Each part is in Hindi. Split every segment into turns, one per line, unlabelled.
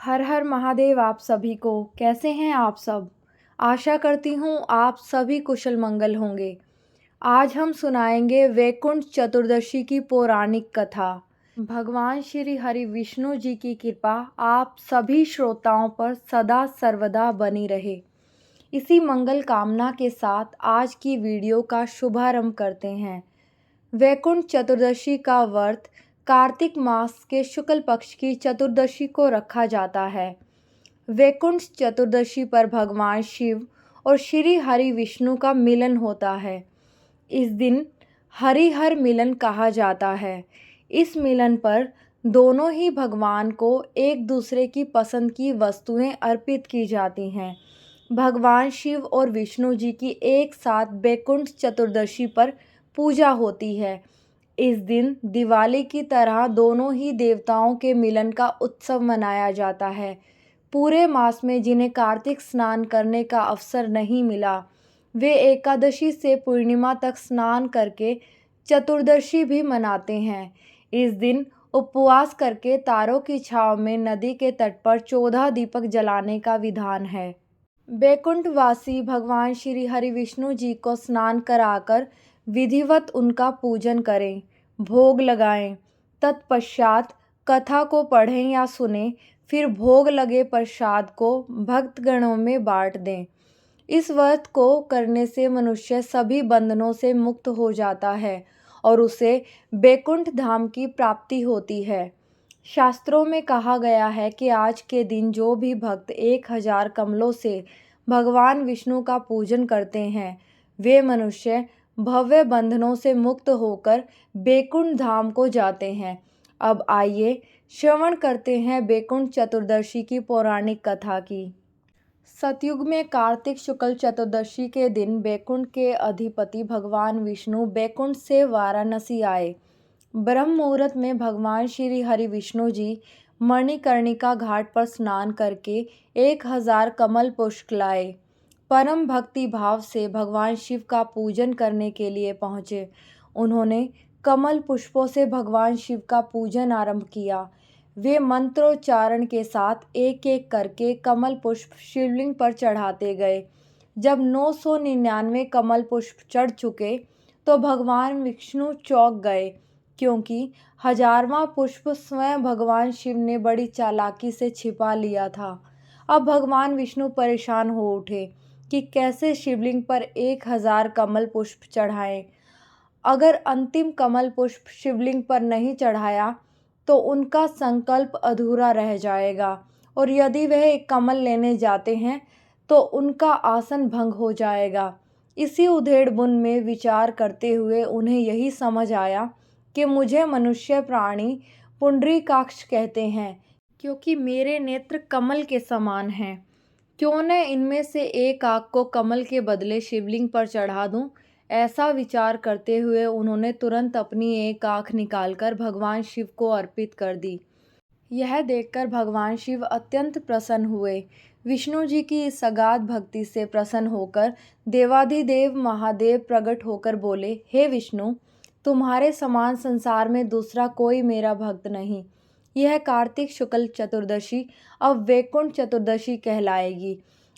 हर हर महादेव आप सभी को। कैसे हैं आप सब? आशा करती हूँ आप सभी कुशल मंगल होंगे। आज हम सुनाएंगे वैकुंठ चतुर्दशी की पौराणिक कथा। भगवान श्री हरि विष्णु जी की कृपा आप सभी श्रोताओं पर सदा सर्वदा बनी रहे। इसी मंगल कामना के साथ आज की वीडियो का शुभारंभ करते हैं। वैकुंठ चतुर्दशी का व्रत कार्तिक मास के शुक्ल पक्ष की चतुर्दशी को रखा जाता है। वैकुंठ चतुर्दशी पर भगवान शिव और श्री हरि विष्णु का मिलन होता है। इस दिन हरिहर मिलन कहा जाता है। इस मिलन पर दोनों ही भगवान को एक दूसरे की पसंद की वस्तुएं अर्पित की जाती हैं। भगवान शिव और विष्णु जी की एक साथ वैकुंठ चतुर्दशी पर पूजा होती है। इस दिन दिवाली की तरह दोनों ही देवताओं के मिलन का उत्सव मनाया जाता है। पूरे मास में जिन्हें कार्तिक स्नान करने का अवसर नहीं मिला, वे एकादशी से पूर्णिमा तक स्नान करके चतुर्दशी भी मनाते हैं। इस दिन उपवास करके तारों की छांव में नदी के तट पर 14 दीपक जलाने का विधान है। वैकुंठवासी भगवान श्री हरि विष्णु जी को स्नान कराकर विधिवत उनका पूजन करें, भोग लगाएं। तत्पश्चात कथा को पढ़ें या सुनें, फिर भोग लगे प्रसाद को भक्तगणों में बांट दें। इस व्रत को करने से मनुष्य सभी बंधनों से मुक्त हो जाता है और उसे वैकुंठ धाम की प्राप्ति होती है। शास्त्रों में कहा गया है कि आज के दिन जो भी भक्त 1000 कमलों से भगवान विष्णु का पूजन करते हैं, वे मनुष्य भव्य बंधनों से मुक्त होकर वैकुंठ धाम को जाते हैं। अब आइए श्रवण करते हैं वैकुंठ चतुर्दशी की पौराणिक कथा की। सतयुग में कार्तिक शुक्ल चतुर्दशी के दिन वैकुंठ के अधिपति भगवान विष्णु वैकुंठ से वाराणसी आए। ब्रह्म मुहूर्त में भगवान श्री हरि विष्णु जी मणिकर्णिका घाट पर स्नान करके 1000 कमल पुष्प लाए। परम भक्ति भाव से भगवान शिव का पूजन करने के लिए पहुँचे। उन्होंने कमल पुष्पों से भगवान शिव का पूजन आरंभ किया। वे मंत्रोच्चारण के साथ एक एक करके कमल पुष्प शिवलिंग पर चढ़ाते गए। जब 999 कमल पुष्प चढ़ चुके तो भगवान विष्णु चौंक गए, क्योंकि 1000वां पुष्प स्वयं भगवान शिव ने बड़ी चालाकी से छिपा लिया था। अब भगवान विष्णु परेशान हो उठे कि कैसे शिवलिंग पर 1000 कमल पुष्प चढ़ाएं। अगर अंतिम कमल पुष्प शिवलिंग पर नहीं चढ़ाया तो उनका संकल्प अधूरा रह जाएगा, और यदि वह एक कमल लेने जाते हैं तो उनका आसन भंग हो जाएगा। इसी उधेड़-बुन में विचार करते हुए उन्हें यही समझ आया कि मुझे मनुष्य प्राणी पुंडरीकाक्ष कहते हैं, क्योंकि मेरे नेत्र कमल के समान हैं। क्यों न इनमें से एक आँख को कमल के बदले शिवलिंग पर चढ़ा दूं। ऐसा विचार करते हुए उन्होंने तुरंत अपनी एक आँख निकालकर भगवान शिव को अर्पित कर दी। यह देखकर भगवान शिव अत्यंत प्रसन्न हुए। विष्णु जी की इस अगाध भक्ति से प्रसन्न होकर देवाधिदेव महादेव प्रकट होकर बोले, हे विष्णु, तुम्हारे समान संसार में दूसरा कोई मेरा भक्त नहीं। यह कार्तिक शुक्ल चतुर्दशी अब वैकुंठ चतुर्दशी कहलाएगी।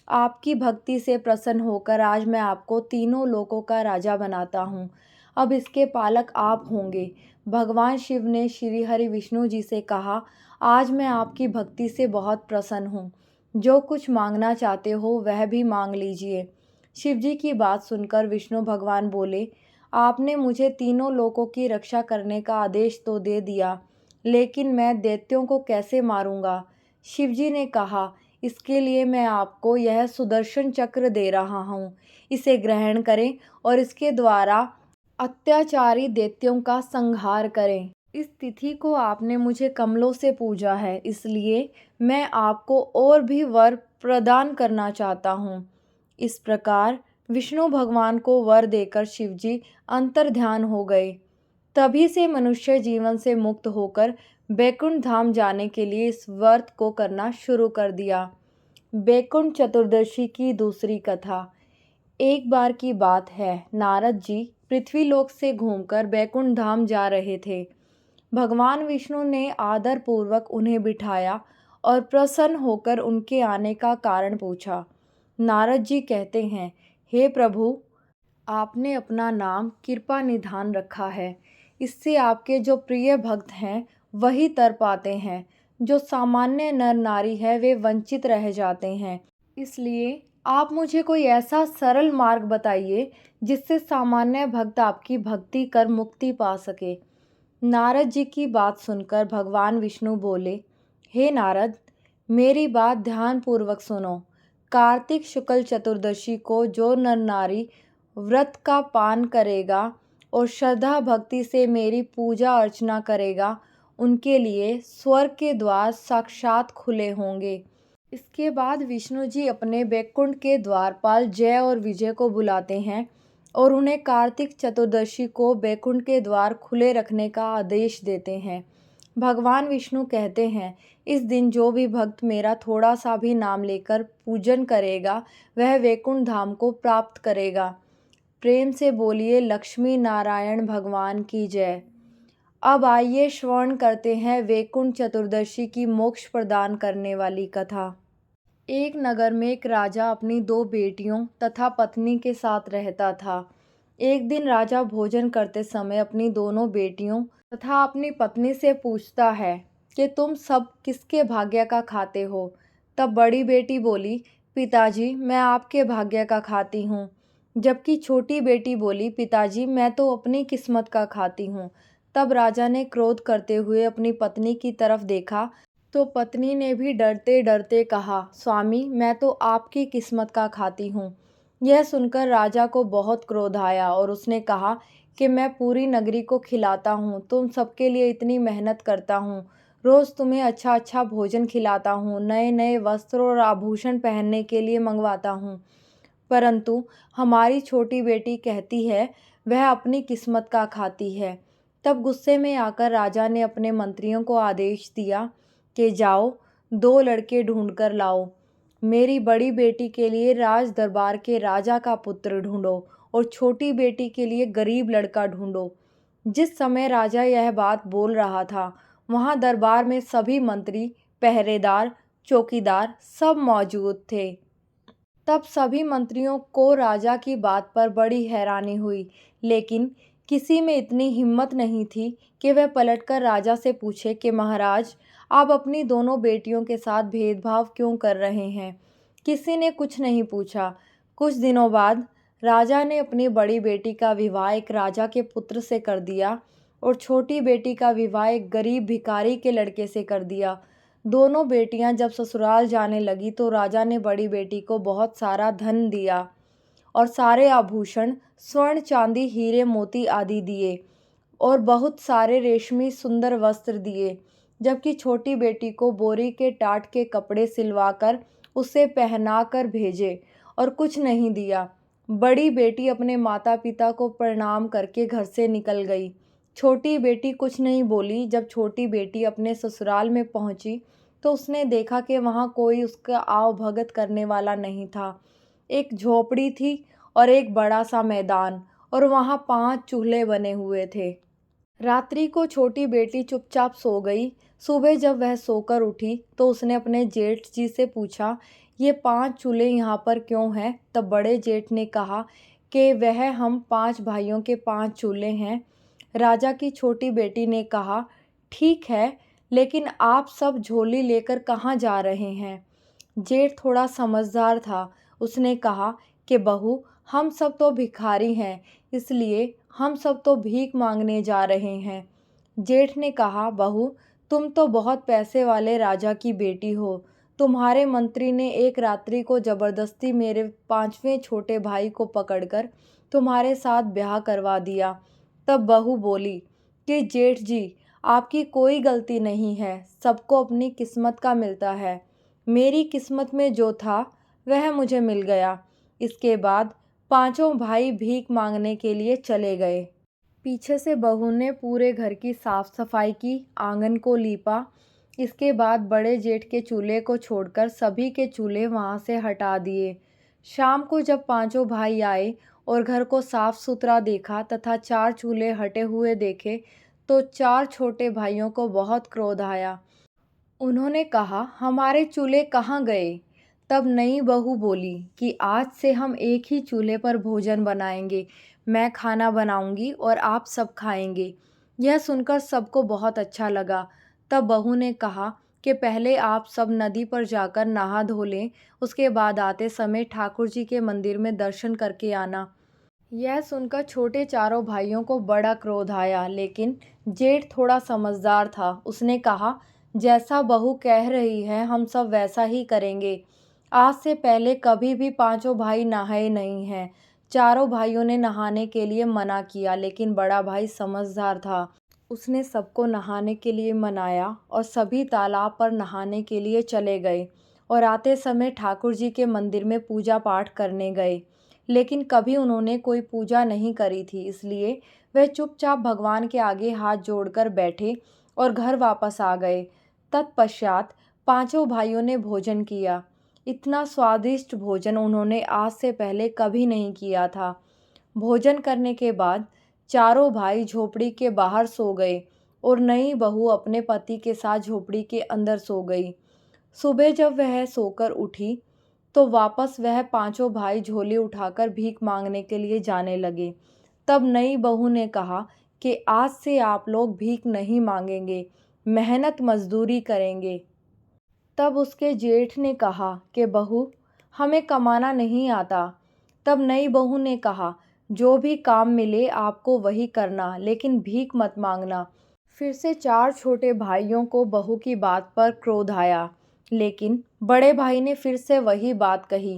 आपकी भक्ति से प्रसन्न होकर आज मैं आपको तीनों लोकों का राजा बनाता हूँ। अब इसके पालक आप होंगे। भगवान शिव ने श्री हरि विष्णु जी से कहा, आज मैं आपकी भक्ति से बहुत प्रसन्न हूँ। जो कुछ मांगना चाहते हो वह भी मांग लीजिए। शिव जी की बात सुनकर विष्णु भगवान बोले, आपने मुझे तीनों लोकों की रक्षा करने का आदेश तो दे दिया, लेकिन मैं दैत्यों को कैसे मारूंगा? शिव जी ने कहा, इसके लिए मैं आपको यह सुदर्शन चक्र दे रहा हूँ। इसे ग्रहण करें और इसके द्वारा अत्याचारी दैत्यों का संहार करें। इस तिथि को आपने मुझे कमलों से पूजा है, इसलिए मैं आपको और भी वर प्रदान करना चाहता हूँ। इस प्रकार विष्णु भगवान को वर देकर शिवजी अंतर्ध्यान हो गए। तभी से मनुष्य जीवन से मुक्त होकर वैकुंठ धाम जाने के लिए इस व्रत को करना शुरू कर दिया। वैकुंठ चतुर्दशी की दूसरी कथा। एक बार की बात है, नारद जी पृथ्वीलोक से घूमकर वैकुंठ धाम जा रहे थे। भगवान विष्णु ने आदर पूर्वक उन्हें बिठाया और प्रसन्न होकर उनके आने का कारण पूछा। नारद जी कहते हैं, हे प्रभु, आपने अपना नाम कृपा निधान रखा है। इससे आपके जो प्रिय भक्त हैं वही तर पाते हैं। जो सामान्य नर नारी है वे वंचित रह जाते हैं। इसलिए आप मुझे कोई ऐसा सरल मार्ग बताइए जिससे सामान्य भक्त आपकी भक्ति कर मुक्ति पा सके। नारद जी की बात सुनकर भगवान विष्णु बोले, हे नारद, मेरी बात ध्यानपूर्वक सुनो। कार्तिक शुक्ल चतुर्दशी को जो नर नारी व्रत का पान करेगा और श्रद्धा भक्ति से मेरी पूजा अर्चना करेगा, उनके लिए स्वर्ग के द्वार साक्षात खुले होंगे। इसके बाद विष्णु जी अपने बैकुंठ के द्वारपाल जय और विजय को बुलाते हैं और उन्हें कार्तिक चतुर्दशी को बैकुंठ के द्वार खुले रखने का आदेश देते हैं। भगवान विष्णु कहते हैं, इस दिन जो भी भक्त मेरा थोड़ा सा भी नाम लेकर पूजन करेगा वह वैकुंठ धाम को प्राप्त करेगा। प्रेम से बोलिए लक्ष्मी नारायण भगवान की जय। अब आइए श्रवण करते हैं वैकुंठ चतुर्दशी की मोक्ष प्रदान करने वाली कथा। एक नगर में एक राजा अपनी 2 बेटियों तथा पत्नी के साथ रहता था। एक दिन राजा भोजन करते समय अपनी दोनों बेटियों तथा अपनी पत्नी से पूछता है कि तुम सब किसके भाग्य का खाते हो। तब बड़ी बेटी बोली, पिताजी, मैं आपके भाग्य का खाती हूँ। जबकि छोटी बेटी बोली, पिताजी, मैं तो अपनी किस्मत का खाती हूँ। तब राजा ने क्रोध करते हुए अपनी पत्नी की तरफ देखा तो पत्नी ने भी डरते डरते कहा, स्वामी, मैं तो आपकी किस्मत का खाती हूँ। यह सुनकर राजा को बहुत क्रोध आया और उसने कहा कि मैं पूरी नगरी को खिलाता हूँ, तुम सबके लिए इतनी मेहनत करता हूँ, रोज़ तुम्हें अच्छा अच्छा भोजन खिलाता हूँ, नए नए वस्त्र और आभूषण पहनने के लिए मंगवाता हूँ, परंतु हमारी छोटी बेटी कहती है वह अपनी किस्मत का खाती है। तब गुस्से में आकर राजा ने अपने मंत्रियों को आदेश दिया कि जाओ, 2 लड़के ढूंढ कर लाओ। मेरी बड़ी बेटी के लिए राज दरबार के राजा का पुत्र ढूंढो और छोटी बेटी के लिए गरीब लड़का ढूंढो। जिस समय राजा यह बात बोल रहा था, वहाँ दरबार में सभी मंत्री, पहरेदार, चौकीदार सब मौजूद थे। तब सभी मंत्रियों को राजा की बात पर बड़ी हैरानी हुई, लेकिन किसी में इतनी हिम्मत नहीं थी कि वह पलटकर राजा से पूछे कि महाराज, आप अपनी दोनों बेटियों के साथ भेदभाव क्यों कर रहे हैं। किसी ने कुछ नहीं पूछा। कुछ दिनों बाद राजा ने अपनी बड़ी बेटी का विवाह एक राजा के पुत्र से कर दिया और छोटी बेटी का विवाह एक गरीब भिखारी के लड़के से कर दिया। दोनों बेटियां जब ससुराल जाने लगी तो राजा ने बड़ी बेटी को बहुत सारा धन दिया और सारे आभूषण, स्वर्ण, चांदी, हीरे, मोती आदि दिए और बहुत सारे रेशमी सुंदर वस्त्र दिए, जबकि छोटी बेटी को बोरी के टाट के कपड़े सिलवाकर उसे पहना कर भेजे और कुछ नहीं दिया। बड़ी बेटी अपने माता पिता को प्रणाम करके घर से निकल गई। छोटी बेटी कुछ नहीं बोली। जब छोटी बेटी अपने ससुराल में पहुंची तो उसने देखा कि वहाँ कोई उसका आवभगत करने वाला नहीं था। एक झोपड़ी थी और एक बड़ा सा मैदान और वहाँ 5 चूल्हे बने हुए थे। रात्रि को छोटी बेटी चुपचाप सो गई। सुबह जब वह सोकर उठी तो उसने अपने जेठ जी से पूछा, ये 5 चूल्हे यहाँ पर क्यों हैं। तब बड़े जेठ ने कहा कि वह हम 5 भाइयों के 5 चूल्हे हैं। राजा की छोटी बेटी ने कहा, ठीक है, लेकिन आप सब झोली लेकर कहाँ जा रहे हैं। जेठ थोड़ा समझदार था। उसने कहा कि बहू, हम सब तो भिखारी हैं, इसलिए हम सब तो भीख मांगने जा रहे हैं। जेठ ने कहा, बहू, तुम तो बहुत पैसे वाले राजा की बेटी हो। तुम्हारे मंत्री ने एक रात्रि को जबरदस्ती मेरे 5वें छोटे भाई को पकड़कर तुम्हारे साथ ब्याह करवा दिया। तब बहू बोली कि जेठ जी, आपकी कोई गलती नहीं है, सबको अपनी किस्मत का मिलता है। मेरी किस्मत में जो था वह मुझे मिल गया। इसके बाद 5 भाई भीख मांगने के लिए चले गए। पीछे से बहू ने पूरे घर की साफ सफाई की, आंगन को लीपा। इसके बाद बड़े जेठ के चूल्हे को छोड़कर सभी के चूल्हे वहाँ से हटा दिए। शाम को जब 5 भाई आए और घर को साफ सुथरा देखा तथा 4 चूल्हे हटे हुए देखे तो 4 छोटे भाइयों को बहुत क्रोध आया। उन्होंने कहा, हमारे चूल्हे कहाँ गए? तब नई बहू बोली कि आज से हम एक ही चूल्हे पर भोजन बनाएंगे। मैं खाना बनाऊंगी और आप सब खाएंगे। यह सुनकर सबको बहुत अच्छा लगा। तब बहू ने कहा कि पहले आप सब नदी पर जाकर नहा धो लें, उसके बाद आते समय ठाकुर जी के मंदिर में दर्शन करके आना। यह सुनकर छोटे चारों भाइयों को बड़ा क्रोध आया, लेकिन जेठ थोड़ा समझदार था। उसने कहा, जैसा बहू कह रही है हम सब वैसा ही करेंगे। आज से पहले कभी भी पांचों भाई नहाए नहीं हैं। चारों भाइयों ने नहाने के लिए मना किया, लेकिन बड़ा भाई समझदार था। उसने सबको नहाने के लिए मनाया और सभी तालाब पर नहाने के लिए चले गए और आते समय ठाकुर जी के मंदिर में पूजा पाठ करने गए। लेकिन कभी उन्होंने कोई पूजा नहीं करी थी, इसलिए वह चुपचाप भगवान के आगे हाथ जोड़कर बैठे और घर वापस आ गए। तत्पश्चात पांचों भाइयों ने भोजन किया। इतना स्वादिष्ट भोजन उन्होंने आज से पहले कभी नहीं किया था। भोजन करने के बाद चारों भाई झोपड़ी के बाहर सो गए और नई बहू अपने पति के साथ झोपड़ी के अंदर सो गई। सुबह जब वह सोकर उठी तो वापस वह पांचों भाई झोली उठाकर भीख मांगने के लिए जाने लगे। तब नई बहू ने कहा कि आज से आप लोग भीख नहीं मांगेंगे, मेहनत मजदूरी करेंगे। तब उसके जेठ ने कहा कि बहू, हमें कमाना नहीं आता। तब नई बहू ने कहा, जो भी काम मिले आपको वही करना, लेकिन भीख मत मांगना। फिर से चार छोटे भाइयों को बहू की बात पर क्रोध आया, लेकिन बड़े भाई ने फिर से वही बात कही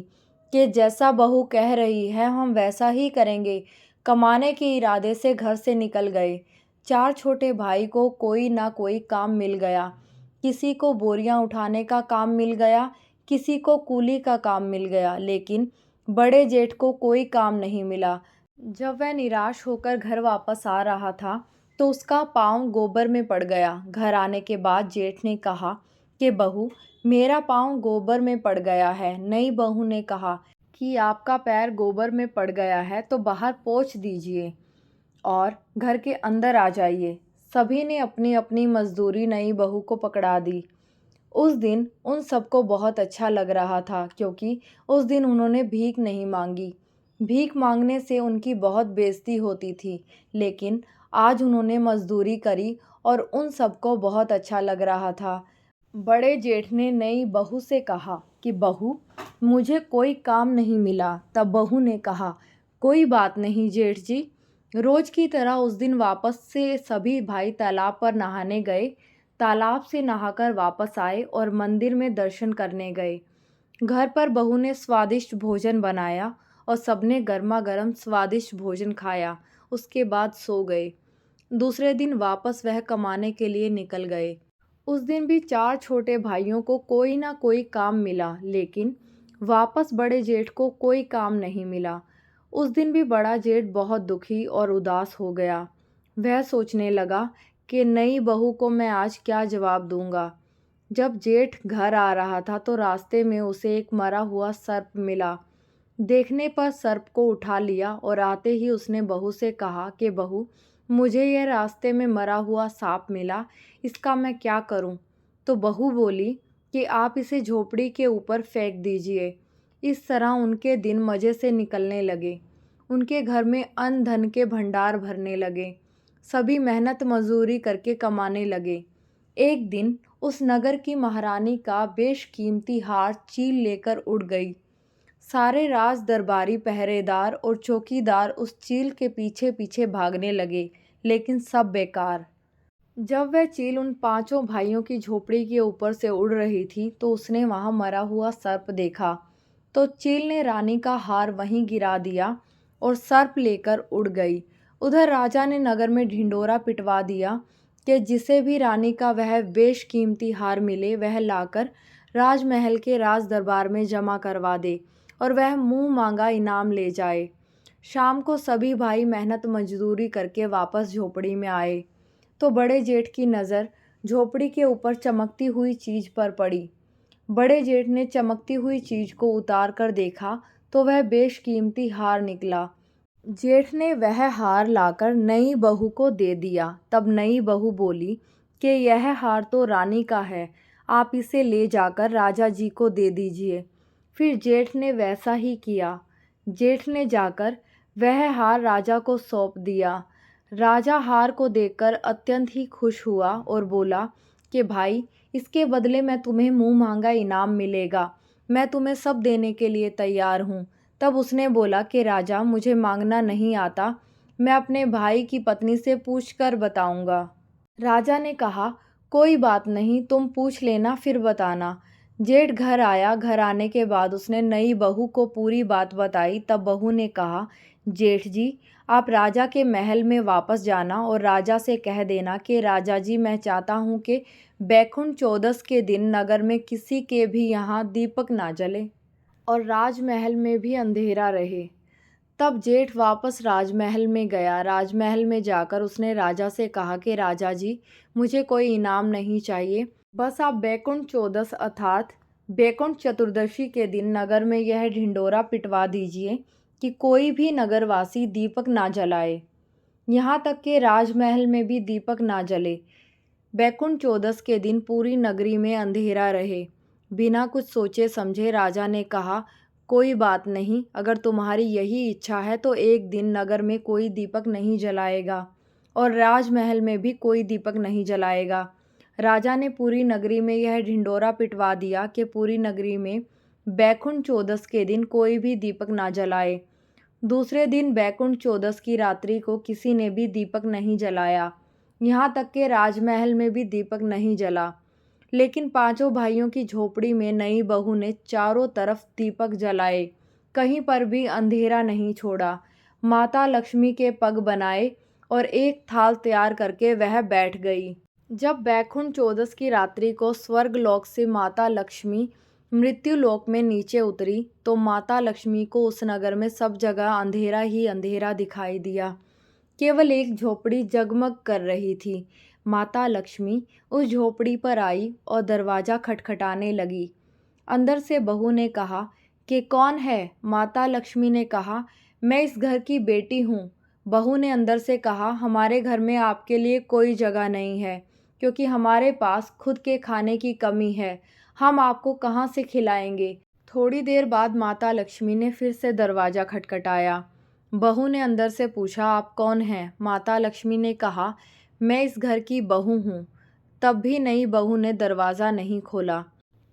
कि जैसा बहू कह रही है हम वैसा ही करेंगे। कमाने के इरादे से घर से निकल गए। चार छोटे भाई को कोई ना कोई काम मिल गया। किसी को बोरियां उठाने का काम मिल गया, किसी को कूली का काम मिल गया, लेकिन बड़े जेठ को कोई काम नहीं मिला। जब वह निराश होकर घर वापस आ रहा था तो उसका पाँव गोबर में पड़ गया। घर आने के बाद जेठ ने कहा कि बहू, मेरा पाँव गोबर में पड़ गया है। नई बहू ने कहा कि आपका पैर गोबर में पड़ गया है तो बाहर पोंछ दीजिए और घर के अंदर आ जाइए। सभी ने अपनी अपनी मजदूरी नई बहू को पकड़ा दी। उस दिन उन सबको बहुत अच्छा लग रहा था, क्योंकि उस दिन उन्होंने भीख नहीं मांगी। भीख मांगने से उनकी बहुत बेइज्जती होती थी, लेकिन आज उन्होंने मजदूरी करी और उन सबको बहुत अच्छा लग रहा था। बड़े जेठ ने नई बहू से कहा कि बहू, मुझे कोई काम नहीं मिला। तब बहू ने कहा, कोई बात नहीं जेठ जी। रोज की तरह उस दिन वापस से सभी भाई तालाब पर नहाने गए। तालाब से नहाकर वापस आए और मंदिर में दर्शन करने गए। घर पर बहू ने स्वादिष्ट भोजन बनाया और सबने गर्मा गर्म स्वादिष्ट भोजन खाया। उसके बाद सो गए। दूसरे दिन वापस वह कमाने के लिए निकल गए। उस दिन भी चार छोटे भाइयों को कोई ना कोई काम मिला, लेकिन वापस बड़े जेठ को कोई काम नहीं मिला। उस दिन भी बड़ा जेठ बहुत दुखी और उदास हो गया। वह सोचने लगा कि नई बहू को मैं आज क्या जवाब दूंगा। जब जेठ घर आ रहा था तो रास्ते में उसे एक मरा हुआ सर्प मिला। देखने पर सर्प को उठा लिया और आते ही उसने बहू से कहा कि बहू, मुझे यह रास्ते में मरा हुआ सांप मिला, इसका मैं क्या करूं? तो बहू बोली कि आप इसे झोपड़ी के ऊपर फेंक दीजिए। इस तरह उनके दिन मज़े से निकलने लगे। उनके घर में अन्न धन के भंडार भरने लगे। सभी मेहनत मजदूरी करके कमाने लगे। एक दिन उस नगर की महारानी का बेशकीमती हार चील लेकर उड़ गई। सारे राज दरबारी पहरेदार और चौकीदार उस चील के पीछे पीछे भागने लगे, लेकिन सब बेकार। जब वह चील उन पांचों भाइयों की झोपड़ी के ऊपर से उड़ रही थी तो उसने वहां मरा हुआ सर्प देखा। तो चील ने रानी का हार वहीं गिरा दिया और सर्प लेकर उड़ गई। उधर राजा ने नगर में ढिंडोरा पिटवा दिया कि जिसे भी रानी का वह बेशकीमती हार मिले वह लाकर राजमहल के राज दरबार में जमा करवा दे और वह मुंह मांगा इनाम ले जाए। शाम को सभी भाई मेहनत मजदूरी करके वापस झोपड़ी में आए तो बड़े जेठ की नज़र झोपड़ी के ऊपर चमकती हुई चीज़ पर पड़ी। बड़े जेठ ने चमकती हुई चीज़ को उतार कर देखा तो वह बेशकीमती हार निकला। जेठ ने वह हार लाकर नई बहू को दे दिया। तब नई बहू बोली कि यह हार तो रानी का है, आप इसे ले जाकर राजा जी को दे दीजिए। फिर जेठ ने वैसा ही किया। जेठ ने जाकर वह हार राजा को सौंप दिया। राजा हार को देखकर अत्यंत ही खुश हुआ और बोला कि भाई, इसके बदले में तुम्हें मुँह मांगा इनाम मिलेगा। मैं तुम्हें सब देने के लिए तैयार हूँ। तब उसने बोला कि राजा, मुझे मांगना नहीं आता, मैं अपने भाई की पत्नी से पूछ कर बताऊंगा। राजा ने कहा, कोई बात नहीं, तुम पूछ लेना फिर बताना। जेठ घर आया। घर आने के बाद उसने नई बहू को पूरी बात बताई। तब बहू ने कहा, जेठ जी, आप राजा के महल में वापस जाना और राजा से कह देना कि राजा जी, मैं चाहता हूँ कि बैकुंठ चौदस के दिन नगर में किसी के भी यहाँ दीपक ना जले और राजमहल में भी अंधेरा रहे। तब जेठ वापस राजमहल में गया। राजमहल में जाकर उसने राजा से कहा कि राजा जी, मुझे कोई इनाम नहीं चाहिए, बस आप बैकुंठ चौदस अर्थात बैकुंठ चतुर्दशी के दिन नगर में यह ढिंडोरा पिटवा दीजिए कि कोई भी नगरवासी दीपक ना जलाए, यहाँ तक कि राजमहल में भी दीपक ना जले। बैकुंठ चौदस के दिन पूरी नगरी में अंधेरा रहे। बिना कुछ सोचे समझे राजा ने कहा, कोई बात नहीं, अगर तुम्हारी यही इच्छा है तो एक दिन नगर में कोई दीपक नहीं जलाएगा और राजमहल में भी कोई दीपक नहीं जलाएगा। राजा ने पूरी नगरी में यह ढिंडोरा पिटवा दिया कि पूरी नगरी में बैकुंठ चौदस के दिन कोई भी दीपक ना जलाए। दूसरे दिन बैकुंठ चौदस की रात्रि को किसी ने भी दीपक नहीं जलाया, यहाँ तक कि राजमहल में भी दीपक नहीं जला। लेकिन पांचों भाइयों की झोपड़ी में नई बहू ने चारों तरफ दीपक जलाए, कहीं पर भी अंधेरा नहीं छोड़ा। माता लक्ष्मी के पग बनाए और एक थाल तैयार करके वह बैठ गई। जब बैकुंठ चौदस की रात्रि को स्वर्ग लोक से माता लक्ष्मी मृत्यु लोक में नीचे उतरी तो माता लक्ष्मी को उस नगर में सब जगह अंधेरा ही अंधेरा दिखाई दिया। केवल एक झोपड़ी जगमग कर रही थी। माता लक्ष्मी उस झोपड़ी पर आई और दरवाज़ा खटखटाने लगी। अंदर से बहू ने कहा कि कौन है? माता लक्ष्मी ने कहा, मैं इस घर की बेटी हूँ। बहू ने अंदर से कहा, हमारे घर में आपके लिए कोई जगह नहीं है, क्योंकि हमारे पास खुद के खाने की कमी है। हम आपको कहाँ से खिलाएंगे? थोड़ी देर बाद माता लक्ष्मी ने फिर से दरवाज़ा खटखटाया। बहू ने अंदर से पूछा, आप कौन हैं? माता लक्ष्मी ने कहा, मैं इस घर की बहू हूँ। तब भी नई बहू ने दरवाज़ा नहीं खोला।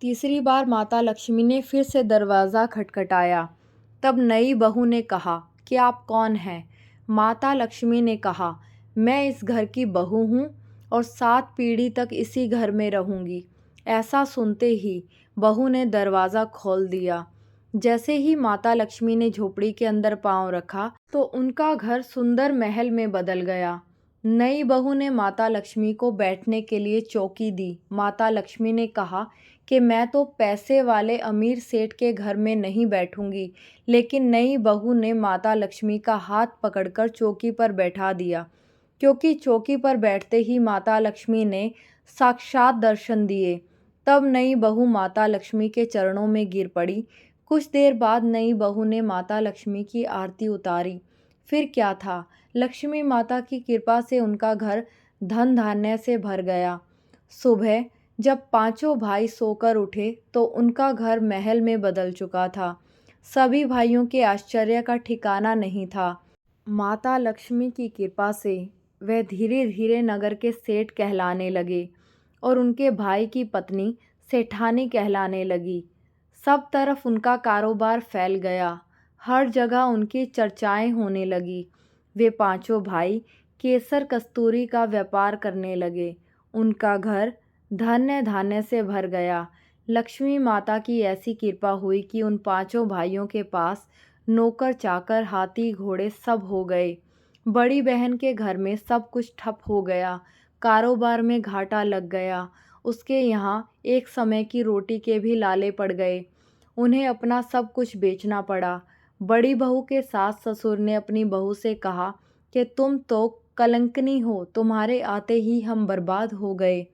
तीसरी बार माता लक्ष्मी ने फिर से दरवाज़ा खटखटाया। तब नई बहू ने कहा कि आप कौन हैं? माता लक्ष्मी ने कहा, मैं इस घर की बहू हूँ और 7 पीढ़ी तक इसी घर में रहूँगी। ऐसा सुनते ही बहू ने दरवाज़ा खोल दिया। जैसे ही माता लक्ष्मी ने झोपड़ी के अंदर पाँव रखा तो उनका घर सुंदर महल में बदल गया। नई बहू ने माता लक्ष्मी को बैठने के लिए चौकी दी। माता लक्ष्मी ने कहा कि मैं तो पैसे वाले अमीर सेठ के घर में नहीं बैठूंगी, लेकिन नई बहू ने माता लक्ष्मी का हाथ पकड़कर चौकी पर बैठा दिया, क्योंकि चौकी पर बैठते ही माता लक्ष्मी ने साक्षात दर्शन दिए। तब नई बहू माता लक्ष्मी के चरणों में गिर पड़ी। कुछ देर बाद नई बहू ने माता लक्ष्मी की आरती उतारी। फिर क्या था, लक्ष्मी माता की कृपा से उनका घर धन धान्य से भर गया। सुबह जब पांचों भाई सोकर उठे तो उनका घर महल में बदल चुका था। सभी भाइयों के आश्चर्य का ठिकाना नहीं था। माता लक्ष्मी की कृपा से वह धीरे धीरे नगर के सेठ कहलाने लगे और उनके भाई की पत्नी सेठानी कहलाने लगी। सब तरफ उनका कारोबार फैल गया। हर जगह उनकी चर्चाएं होने लगी। वे पांचों भाई केसर कस्तूरी का व्यापार करने लगे। उनका घर धन्य धान्य से भर गया। लक्ष्मी माता की ऐसी कृपा हुई कि उन पांचों भाइयों के पास नौकर चाकर हाथी घोड़े सब हो गए। बड़ी बहन के घर में सब कुछ ठप हो गया। कारोबार में घाटा लग गया। उसके यहाँ एक समय की रोटी के भी लाले पड़ गए। उन्हें अपना सब कुछ बेचना पड़ा। बड़ी बहू के सास ससुर ने अपनी बहू से कहा कि तुम तो कलंकनी हो, तुम्हारे आते ही हम बर्बाद हो गए,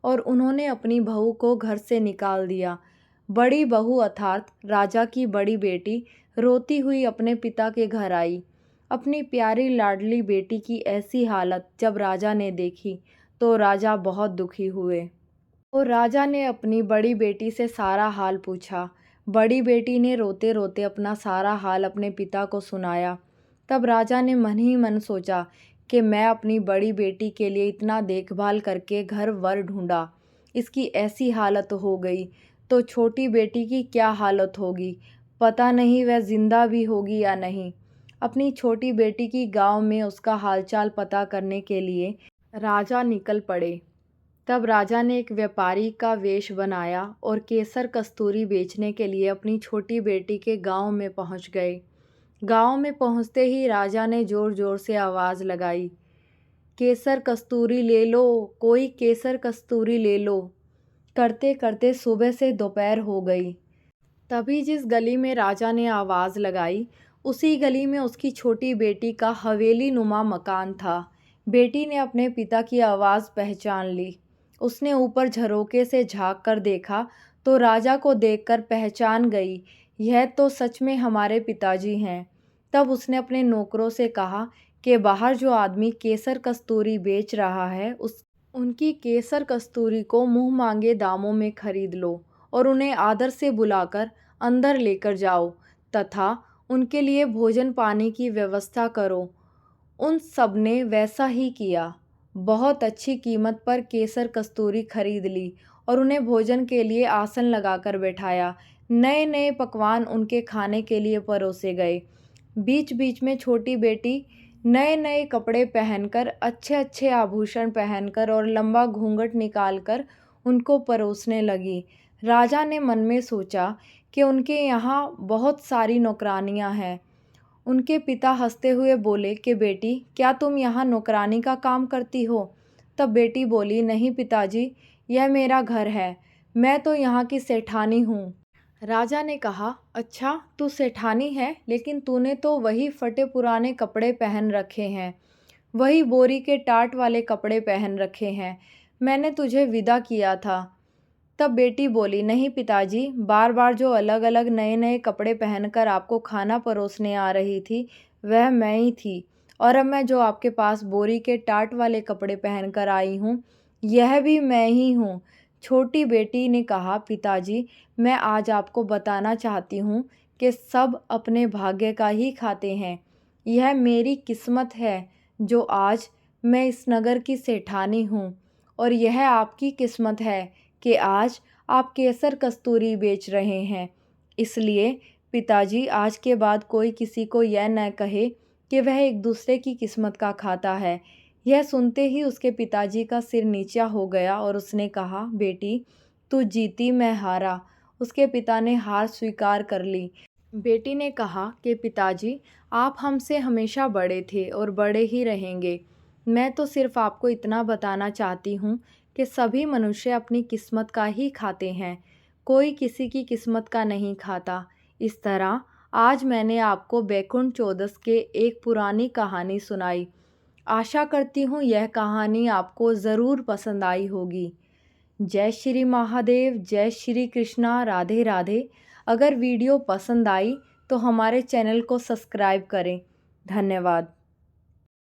और उन्होंने अपनी बहू को घर से निकाल दिया। बड़ी बहू अर्थात राजा की बड़ी बेटी रोती हुई अपने पिता के घर आई। अपनी प्यारी लाडली बेटी की ऐसी हालत जब राजा ने देखी तो राजा बहुत दुखी हुए। और राजा ने अपनी बड़ी बेटी से सारा हाल पूछा। बड़ी बेटी ने रोते रोते अपना सारा हाल अपने पिता को सुनाया। तब राजा ने मन ही मन सोचा कि मैं अपनी बड़ी बेटी के लिए इतना देखभाल करके घर वर ढूंढा, इसकी ऐसी हालत हो गई तो छोटी बेटी की क्या हालत होगी, पता नहीं वह जिंदा भी होगी या नहीं। अपनी छोटी बेटी की गांव में उसका हालचाल पता करने के लिए राजा निकल पड़े। तब राजा ने एक व्यापारी का वेश बनाया और केसर कस्तूरी बेचने के लिए अपनी छोटी बेटी के गांव में पहुंच गए। गांव में पहुंचते ही राजा ने जोर जोर से आवाज़ लगाई, केसर कस्तूरी ले लो, कोई केसर कस्तूरी ले लो। करते करते सुबह से दोपहर हो गई। तभी जिस गली में राजा ने आवाज़ लगाई, उसी गली में उसकी छोटी बेटी का हवेली नुमा मकान था। बेटी ने अपने पिता की आवाज़ पहचान ली। उसने ऊपर झरोके से झांक कर देखा तो राजा को देखकर पहचान गई, यह तो सच में हमारे पिताजी हैं। तब उसने अपने नौकरों से कहा कि बाहर जो आदमी केसर कस्तूरी बेच रहा है उनकी केसर कस्तूरी को मुँह मांगे दामों में खरीद लो और उन्हें आदर से बुलाकर अंदर लेकर जाओ तथा उनके लिए भोजन पानी की व्यवस्था करो। उन सब ने वैसा ही किया। बहुत अच्छी कीमत पर केसर कस्तूरी खरीद ली और उन्हें भोजन के लिए आसन लगाकर बैठाया। नए नए पकवान उनके खाने के लिए परोसे गए। बीच बीच में छोटी बेटी नए नए कपड़े पहनकर, अच्छे अच्छे आभूषण पहनकर और लंबा घूंघट निकालकर उनको परोसने लगी। राजा ने मन में सोचा कि उनके यहाँ बहुत सारी नौकरानियाँ हैं। उनके पिता हंसते हुए बोले कि बेटी, क्या तुम यहाँ नौकरानी का काम करती हो? तब बेटी बोली, नहीं पिताजी, यह मेरा घर है, मैं तो यहाँ की सेठानी हूँ। राजा ने कहा, अच्छा तू सेठानी है, लेकिन तूने तो वही फटे पुराने कपड़े पहन रखे हैं, वही बोरी के टाट वाले कपड़े पहन रखे हैं। मैंने तुझे विदा किया था। तब बेटी बोली, नहीं पिताजी, बार बार जो अलग अलग नए नए कपड़े पहनकर आपको खाना परोसने आ रही थी वह मैं ही थी, और अब मैं जो आपके पास बोरी के टाट वाले कपड़े पहनकर आई हूँ यह भी मैं ही हूँ। छोटी बेटी ने कहा, पिताजी, मैं आज आपको बताना चाहती हूँ कि सब अपने भाग्य का ही खाते हैं। यह मेरी किस्मत है जो आज मैं इस नगर की सेठानी हूँ, और यह आपकी किस्मत है कि आज आप केसर कस्तूरी बेच रहे हैं। इसलिए पिताजी, आज के बाद कोई किसी को यह न कहे कि वह एक दूसरे की किस्मत का खाता है। यह सुनते ही उसके पिताजी का सिर नीचा हो गया और उसने कहा, बेटी तू जीती, मैं हारा। उसके पिता ने हार स्वीकार कर ली। बेटी ने कहा कि पिताजी, आप हमसे हमेशा बड़े थे और बड़े ही रहेंगे। मैं तो सिर्फ आपको इतना बताना चाहती हूँ कि सभी मनुष्य अपनी किस्मत का ही खाते हैं, कोई किसी की किस्मत का नहीं खाता। इस तरह आज मैंने आपको बैकुंठ चौदस के एक पुरानी कहानी सुनाई। आशा करती हूँ यह कहानी आपको ज़रूर पसंद आई होगी। जय श्री महादेव, जय श्री कृष्णा, राधे राधे। अगर वीडियो पसंद आई तो हमारे चैनल को सब्सक्राइब करें। धन्यवाद।